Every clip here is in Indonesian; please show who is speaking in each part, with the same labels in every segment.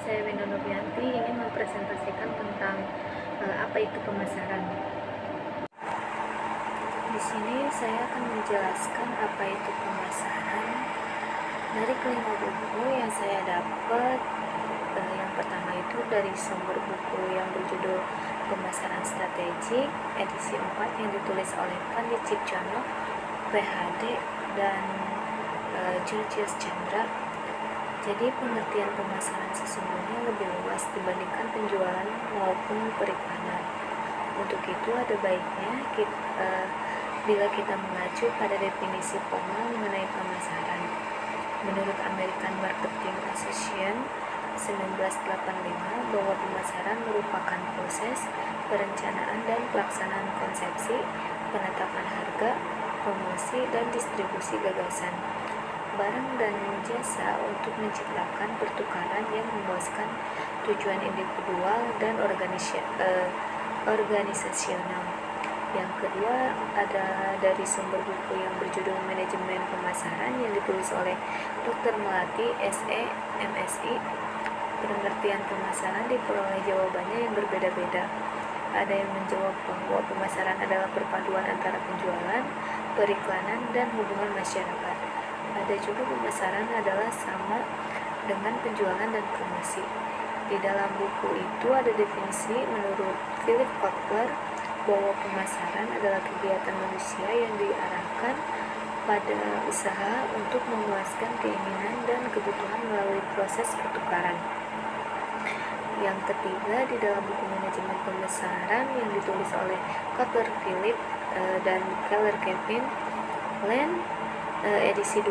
Speaker 1: saya Wenda Novianti ingin mempresentasikan tentang apa itu pemasaran. Di sini saya akan menjelaskan apa itu pemasaran dari kelima buku yang saya dapat. Yang pertama itu dari sumber buku yang berjudul Pemasaran Strategik edisi 4 yang ditulis oleh Pandit Cipcyono, PhD, dan Georgius Chandra. Jadi pengertian pemasaran sesungguhnya lebih luas dibandingkan penjualan maupun periklanan. Untuk itu ada baiknya bila kita mengacu pada definisi formal mengenai pemasaran. Menurut American Marketing Association 1985 bahwa pemasaran merupakan proses perencanaan dan pelaksanaan konsepsi, penetapan harga, promosi, dan distribusi gagasan, barang dan jasa untuk menciptakan pertukaran yang memuaskan tujuan individual dan organisasional. Yang kedua ada dari sumber buku yang berjudul Manajemen Pemasaran yang ditulis oleh Dr. Melati, SE, MSI. Pengertian pemasaran diperoleh jawabannya yang berbeda-beda. Ada yang menjawab bahwa pemasaran adalah perpaduan antara penjualan, periklanan, dan hubungan masyarakat. Ada juga pemasaran adalah sama dengan penjualan dan promosi. Di dalam buku itu ada definisi menurut Philip Kotler bahwa pemasaran adalah kegiatan manusia yang diarahkan pada usaha untuk memuaskan keinginan dan kebutuhan melalui proses pertukaran. Yang ketiga, di dalam buku Manajemen Pemasaran yang ditulis oleh Kotler Philip dan Keller Kevin Land, edisi 12,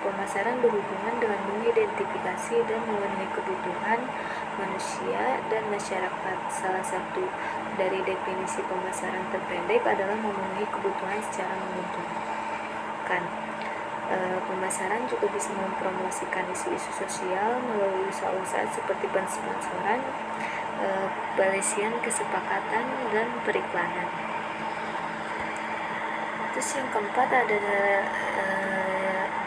Speaker 1: pemasaran berhubungan dengan mengidentifikasi dan memenuhi kebutuhan manusia dan masyarakat. Salah satu dari definisi pemasaran terpendek adalah memenuhi kebutuhan secara menguntungkan. Pemasaran juga bisa mempromosikan isu-isu sosial melalui usaha-usaha seperti sponsoran, pelesian kesepakatan, dan periklanan. Terus yang keempat ada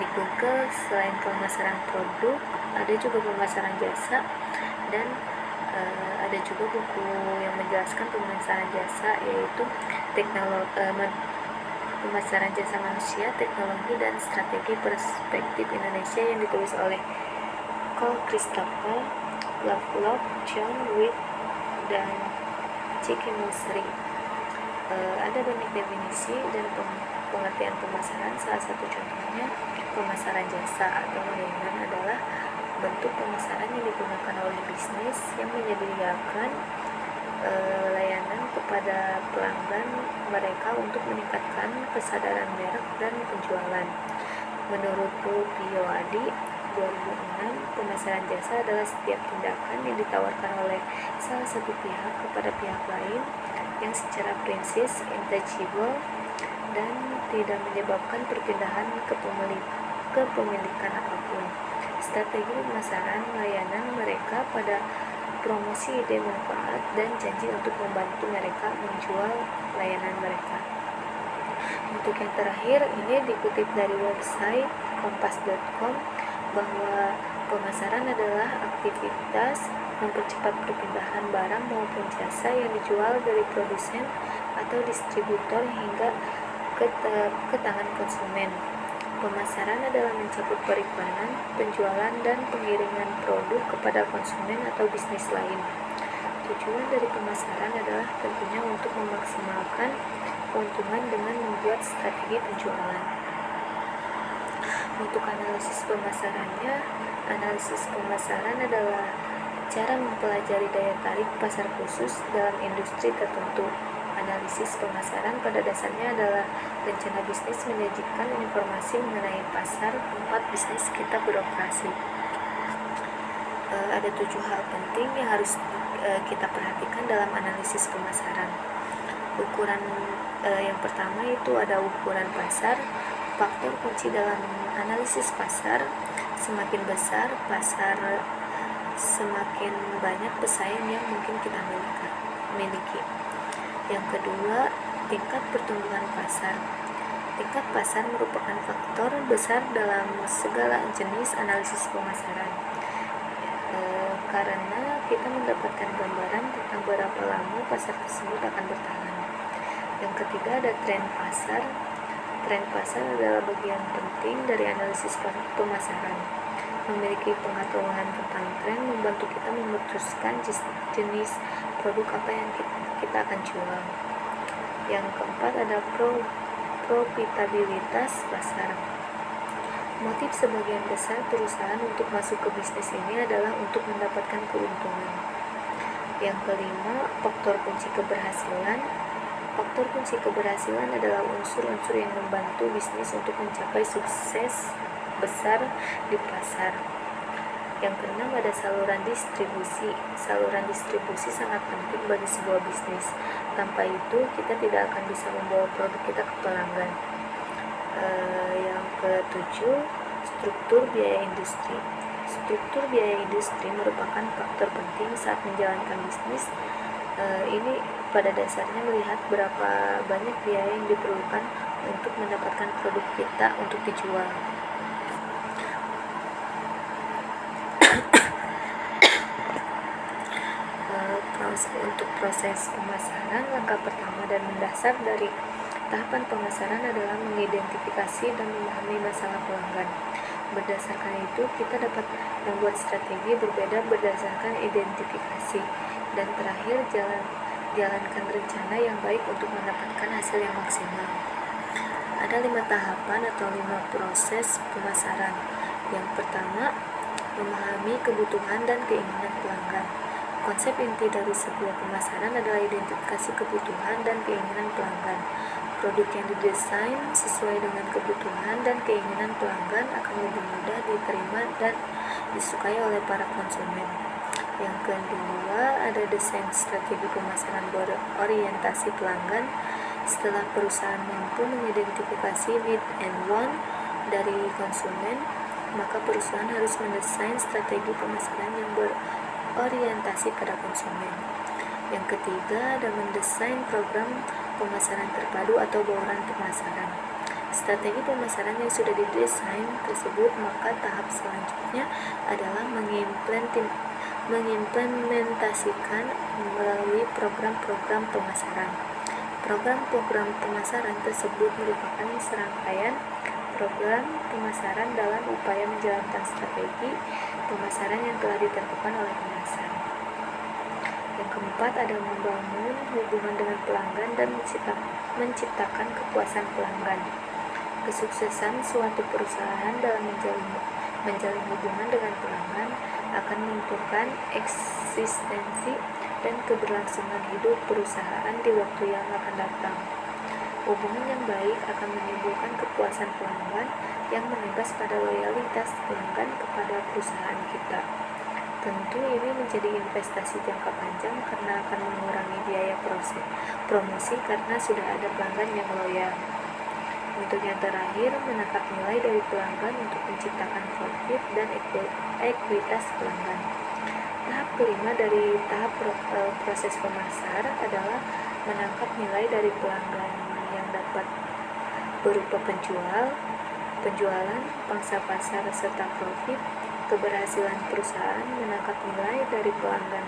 Speaker 1: di Google, selain pemasaran produk, ada juga pemasaran jasa, dan ada juga buku yang menjelaskan pemasaran jasa, yaitu pemasaran jasa manusia, teknologi, dan strategi perspektif Indonesia yang ditulis oleh Cole Christopher, Lovelock, John Witt, dan Chiki Musri. Ada banyak definisi dan pengertian pemasaran. Salah satu contohnya pemasaran jasa atau layanan adalah bentuk pemasaran yang digunakan oleh bisnis yang menyediakan layanan kepada pelanggan mereka untuk meningkatkan kesadaran merek dan penjualan. Menurut Pio Adi 2006, pemasaran jasa adalah setiap tindakan yang ditawarkan oleh salah satu pihak kepada pihak lain yang secara prinsip intangible dan tidak menyebabkan perpindahan kepemilikan apapun. Strategi pemasaran layanan mereka pada promosi ide manfaat dan janji untuk membantu mereka menjual layanan mereka. Untuk yang terakhir, ini dikutip dari website kompas.com bahwa pemasaran adalah aktivitas mempercepat perpindahan barang maupun jasa yang dijual dari produsen atau distributor hingga ke tangan konsumen. Pemasaran adalah mencakup periklanan, penjualan, dan pengiriman produk kepada konsumen atau bisnis lain. Tujuan dari pemasaran adalah tentunya untuk memaksimalkan keuntungan dengan membuat strategi penjualan. Untuk analisis pemasarannya, analisis pemasaran adalah cara mempelajari daya tarik pasar khusus dalam industri tertentu. Analisis pemasaran pada dasarnya adalah rencana bisnis menyajikan informasi mengenai pasar tempat bisnis kita beroperasi. Ada 7 hal penting yang harus kita perhatikan dalam analisis pemasaran. Ukuran yang pertama itu ada ukuran pasar. Faktor kunci dalam analisis pasar, semakin besar pasar, semakin banyak pesaing yang mungkin kita miliki. Yang kedua, tingkat pertumbuhan pasar. Tingkat pasar merupakan faktor besar dalam segala jenis analisis pemasaran. karena kita mendapatkan gambaran tentang berapa lama pasar tersebut akan bertahan. Yang ketiga ada tren pasar. Tren pasar adalah bagian penting dari analisis pemasaran. Memiliki pengetahuan tentang tren membantu kita memutuskan jenis produk apa yang kita akan jual. Yang keempat ada profitabilitas pasar. Motif sebagian besar perusahaan untuk masuk ke bisnis ini adalah untuk mendapatkan keuntungan. Yang kelima, faktor kunci keberhasilan. Faktor kunci keberhasilan adalah unsur-unsur yang membantu bisnis untuk mencapai sukses besar di pasar. Yang keenam ada saluran distribusi. Saluran distribusi sangat penting bagi sebuah bisnis. Tanpa itu, kita tidak akan bisa membawa produk kita ke pelanggan. Yang ketujuh, struktur biaya industri. Struktur biaya industri merupakan faktor penting saat menjalankan bisnis. Ini pada dasarnya melihat berapa banyak biaya yang diperlukan untuk mendapatkan produk kita untuk dijual. Untuk proses pemasaran, langkah pertama dan mendasar dari tahapan pemasaran adalah mengidentifikasi dan memahami masalah pelanggan. Berdasarkan itu, kita dapat membuat strategi berbeda berdasarkan identifikasi. Dan terakhir, jalankan rencana yang baik untuk mendapatkan hasil yang maksimal. Ada 5 tahapan atau 5 proses pemasaran. Yang pertama, memahami kebutuhan dan keinginan pelanggan. Konsep inti dari sebuah pemasaran adalah identifikasi kebutuhan dan keinginan pelanggan. Produk yang didesain sesuai dengan kebutuhan dan keinginan pelanggan akan lebih mudah diterima dan disukai oleh para konsumen. Yang kedua, ada desain strategi pemasaran berorientasi pelanggan. Setelah perusahaan mampu mengidentifikasi need and want dari konsumen, maka perusahaan harus mendesain strategi pemasaran yang berorientasi pada konsumen. Yang ketiga, ada mendesain program pemasaran terpadu atau bauran pemasaran. Strategi pemasaran yang sudah didesain tersebut, maka tahap selanjutnya adalah mengimplementasikan melalui program-program pemasaran. Program-program pemasaran tersebut merupakan serangkaian program pemasaran dalam upaya menjalankan strategi pemasaran yang telah ditentukan oleh pemasar. Yang keempat ada membangun hubungan dengan pelanggan dan menciptakan kepuasan pelanggan. Kesuksesan suatu perusahaan dalam menjalin hubungan dengan pelanggan akan menentukan eksistensi dan keberlangsungan hidup perusahaan di waktu yang akan datang. Hubungan yang baik akan menimbulkan kepuasan pelanggan yang menembus pada loyalitas pelanggan kepada perusahaan kita. Tentu ini menjadi investasi jangka panjang karena akan mengurangi biaya promosi karena sudah ada pelanggan yang loyal. Untuk yang terakhir, menangkap nilai dari pelanggan untuk menciptakan profit dan ekuitas pelanggan. Tahap kelima dari tahap proses pemasar adalah menangkap nilai dari pelanggan yang dapat berupa penjualan, pangsa pasar, serta profit. Keberhasilan perusahaan menangkap nilai dari pelanggan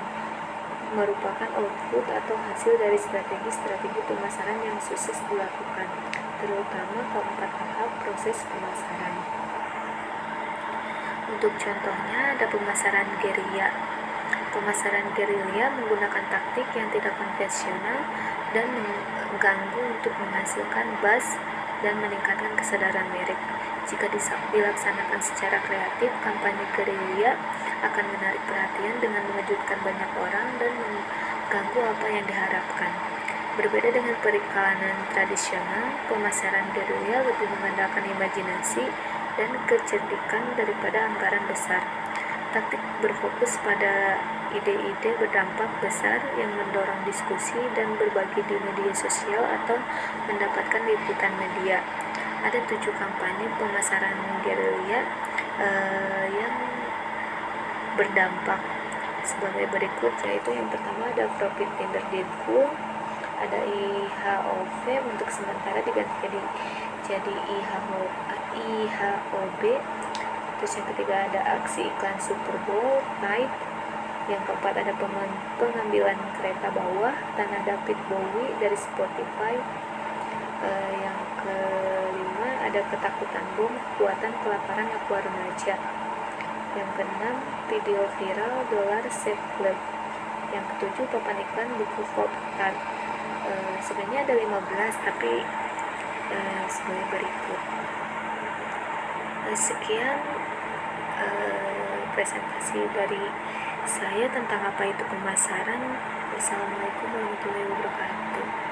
Speaker 1: merupakan output atau hasil dari strategi-strategi pemasaran yang sukses dilakukan, terutama keempat tahap proses pemasaran. Untuk contohnya ada pemasaran gerilya. Pemasaran gerilya menggunakan taktik yang tidak konvensional dan mengganggu untuk menghasilkan buzz dan meningkatkan kesadaran merek. Jika dilaksanakan secara kreatif, kampanye gerilya akan menarik perhatian dengan mengejutkan banyak orang dan mengganggu apa yang diharapkan. Berbeda dengan periklanan tradisional, pemasaran gerilya lebih mengandalkan imajinasi dan kecerdikan daripada anggaran besar. Taktik berfokus pada ide-ide berdampak besar yang mendorong diskusi dan berbagi di media sosial atau mendapatkan liputan media. Ada 7 kampanye pemasaran gerilya yang berdampak sebagai berikut, yaitu yang pertama ada Profit Tender Deal Full, ada IHOV untuk sementara diganti jadi IHOB. Terus yang ketiga ada aksi iklan Super Bowl Night. Yang keempat ada pengambilan kereta bawah Tanah David Bowie dari Spotify. Yang kelima ada ketakutan bom, kekuatan kelaparan aqua remaja. Yang keenam video viral dolar save club. Yang ketujuh papan iklan buku Pop Tart. Sebenarnya ada 15 tapi sebagai berikut. Sekian presentasi dari saya tentang apa itu pemasaran. Wassalamualaikum warahmatullahi wabarakatuh.